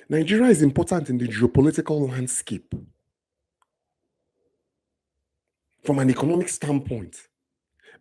Nigeria is important in the geopolitical landscape from an economic standpoint,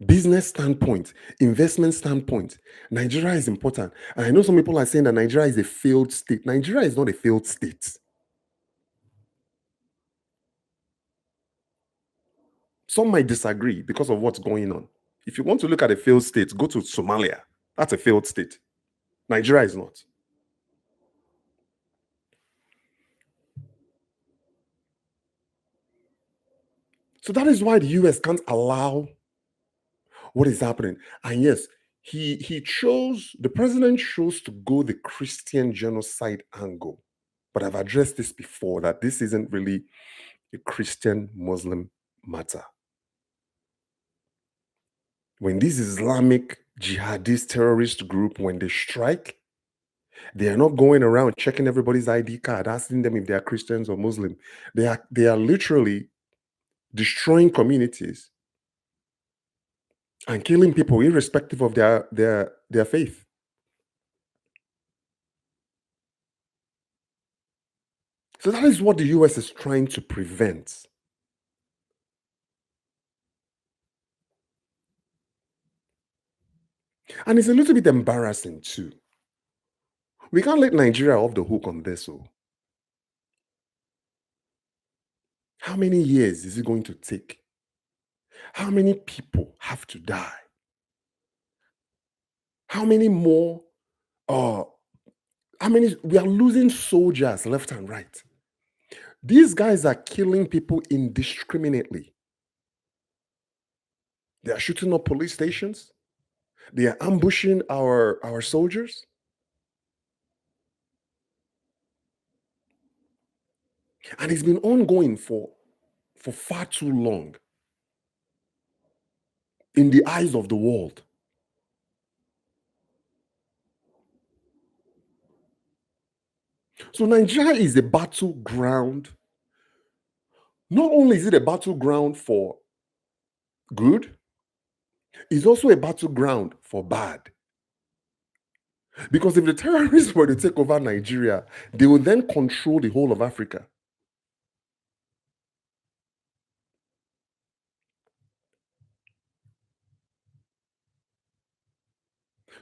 business standpoint, investment standpoint. Nigeria is important. And I know some people are saying that Nigeria is a failed state. Nigeria is not a failed state. Some might disagree because of what's going on. If you want to look at a failed state, go to Somalia. That's a failed state. Nigeria is not. So that is why the US can't allow what is happening. And yes, the president chose to go the Christian genocide angle. But I've addressed this before that this isn't really a Christian Muslim matter. When this Islamic jihadist terrorist group, when they strike, they are not going around checking everybody's ID card, asking them if they are Christians or Muslim. They are literally destroying communities and killing people irrespective of their faith. So that is what the US is trying to prevent. And it's a little bit embarrassing too. We can't let Nigeria off the hook on this. So, how many years is it going to take? How many people have to die? How many more? Uh, how many? We are losing soldiers left and right. These guys are killing people indiscriminately. They are shooting up police stations. They are ambushing our soldiers. And it's been ongoing for far too long in the eyes of the world. So Nigeria is a battleground. Not only is it a battleground for good, it's also a battleground for bad. Because if the terrorists were to take over Nigeria, they would then control the whole of Africa.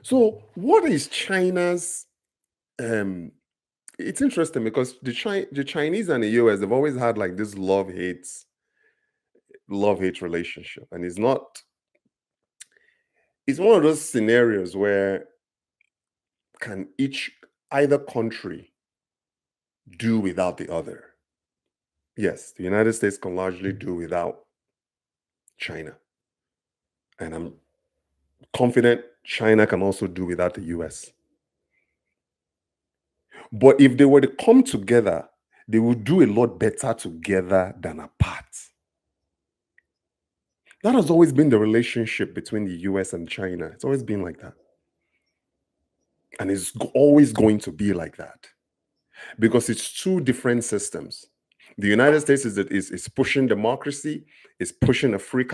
So, what is China's? It's interesting because the Chinese and the US have always had like this love hate relationship, and it's not. It's one of those scenarios where can either country do without the other? Yes, the United States can largely do without China, and I'm confident China can also do without the US. But if they were to come together, they would do a lot better together than apart. That has always been the relationship between the US and China. It's always been like that. And it's always going to be like that because it's two different systems. The United States is pushing democracy, is pushing a free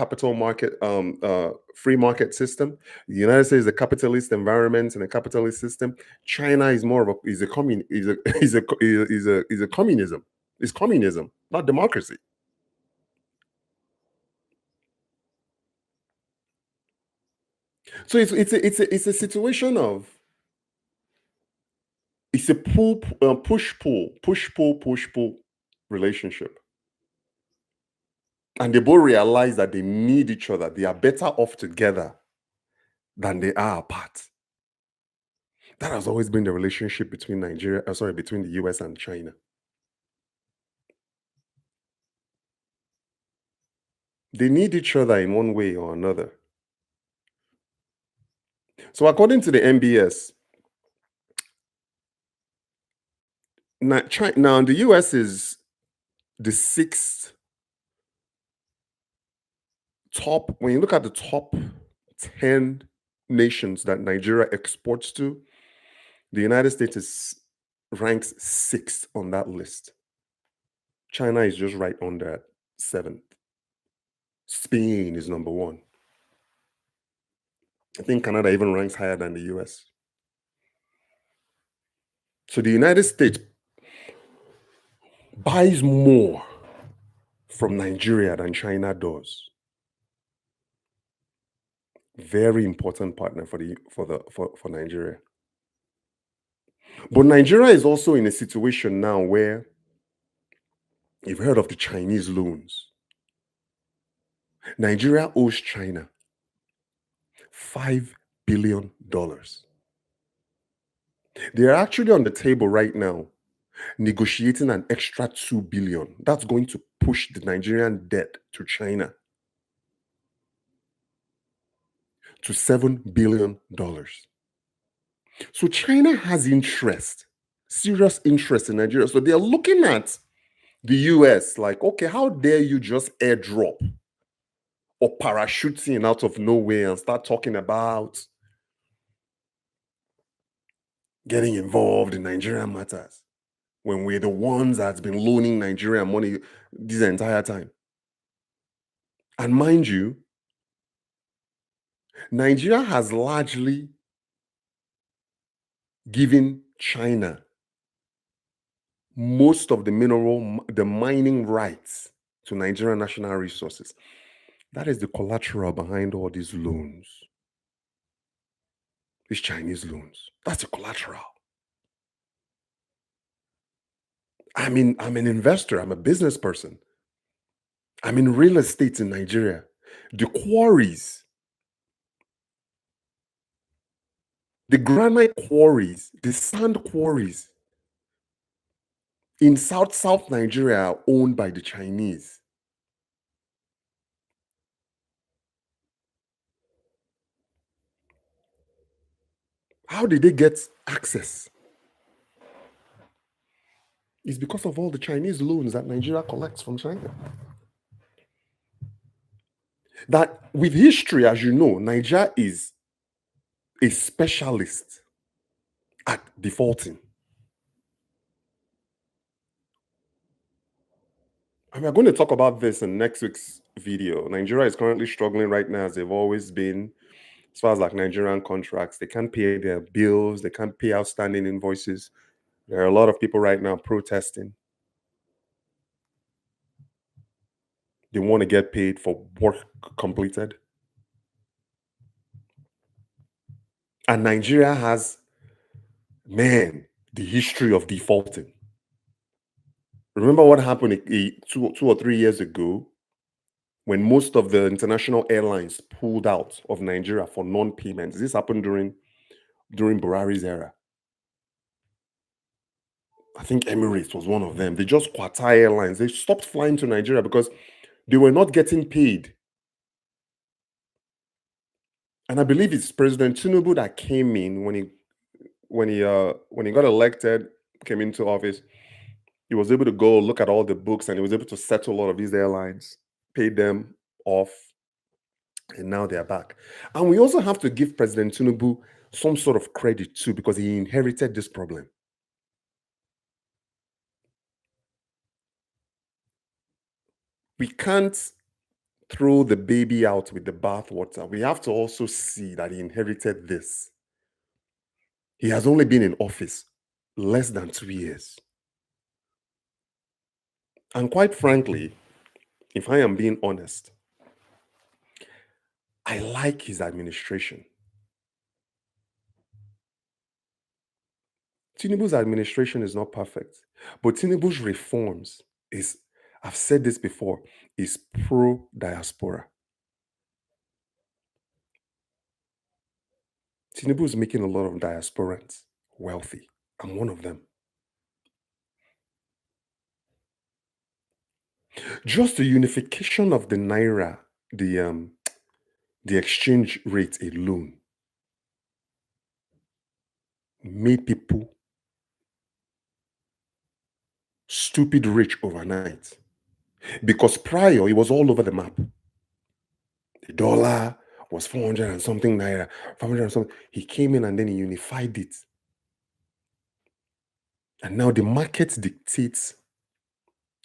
market system. The United States is a capitalist environment and a capitalist system. China is more of a is a commun is a is a communism. It's communism, not democracy. So it's a situation of it's a push pull relationship. And they both realize that they need each other. They are better off together than they are apart. That has always been the relationship between between the US and China. They need each other in one way or another. So according to the MBS, now the US is the sixth top, when you look at the top 10 nations that Nigeria exports to, the United States ranks sixth on that list. China is just right under at seventh. Spain is number one. I think Canada even ranks higher than the US. So the United States buys more from Nigeria than China does. Very important partner for Nigeria. But Nigeria is also in a situation now where you've heard of the Chinese loans. Nigeria owes China $5 billion. They're actually on the table right now negotiating an extra $2 billion. That's going to push the Nigerian debt to China to $7 billion. So China has interest, serious interest in Nigeria. So they're looking at the US like, okay, how dare you just airdrop or parachuting out of nowhere and start talking about getting involved in Nigerian matters when we're the ones that's been loaning Nigeria money this entire time. And mind you, Nigeria has largely given China most of the the mining rights to Nigerian national resources. That is the collateral behind all these loans, these Chinese loans. That's the collateral. I'm an investor, I'm a business person. I'm in real estate in Nigeria. The quarries, the granite quarries, the sand quarries in South Nigeria are owned by the Chinese. How did they get access? It's because of all the Chinese loans that Nigeria collects from China. That with history, as you know, Nigeria is a specialist at defaulting. And we're going to talk about this in next week's video. Nigeria is currently struggling right now, as they've always been, as far as like Nigerian contracts. They can't pay their bills, they can't pay outstanding invoices. There are a lot of people right now protesting. They want to get paid for work completed. And Nigeria has, man, the history of defaulting. Remember what happened two or 3 years ago when most of the international airlines pulled out of Nigeria for non-payments? This happened during Buhari's era. I think Emirates was one of them. They just Qatar Airlines. They stopped flying to Nigeria because they were not getting paid. And I believe it's President Tinubu that came in when he got elected, came into office. He was able to go look at all the books and he was able to settle a lot of these airlines, pay them off, and now they're back. And we also have to give President Tinubu some sort of credit too, because he inherited this problem. We can't throw the baby out with the bathwater. We have to also see that he inherited this. He has only been in office less than 2 years. And quite frankly, if I am being honest, I like his administration. Tinubu's administration is not perfect, but Tinubu's reforms is, I've said this before, is pro-diaspora. Tinubu is making a lot of diasporans wealthy. I'm one of them. Just the unification of the naira, the exchange rate alone made people stupid rich overnight. Because prior, it was all over the map. The dollar was 400 and something naira, 500 and something. He came in and then he unified it. And now the market dictates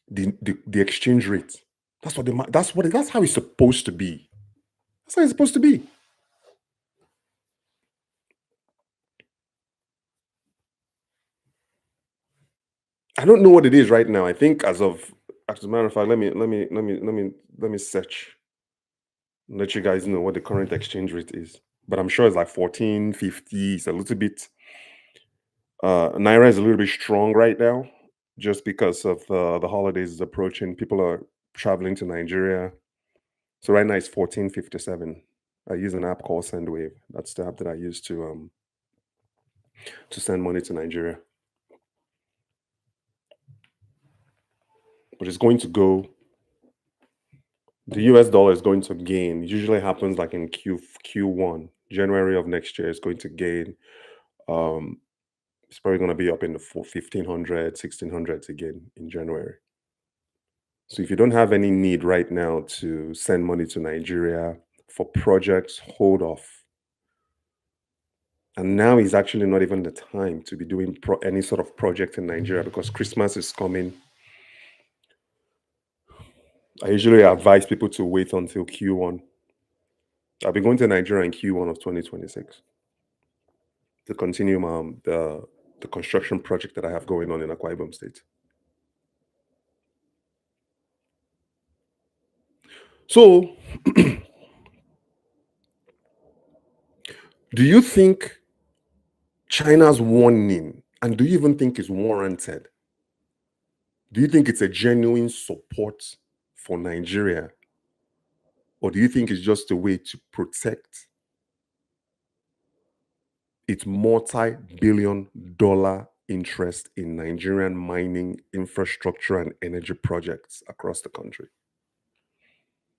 the exchange rate. That's how it's supposed to be. That's how it's supposed to be. I don't know what it is right now. I think as a matter of fact, let me search and let you guys know what the current exchange rate is. But I'm sure it's like 14.50. It's a little bit Naira is a little bit strong right now, just because of the holidays is approaching. People are traveling to Nigeria. So right now it's 14.57. I use an app called SendWave. That's the app that I use to send money to Nigeria. But it's going to go. The US dollar is going to gain. It usually happens like in Q1, January of next year. It's going to gain. Um, it's probably going to be up in the 1500, 1600s again in January. So if you don't have any need right now to send money to Nigeria for projects, hold off. And now is actually not even the time to be doing any sort of project in Nigeria because Christmas is coming. I usually advise people to wait until Q1. I'll be going to Nigeria in Q1 of 2026 to continue the construction project that I have going on in Akwa Ibom State. So, do you think China's warning, and do you even think it's warranted? Do you think it's a genuine support for Nigeria? Or do you think it's just a way to protect its multi-billion-dollar interest in Nigerian mining infrastructure and energy projects across the country?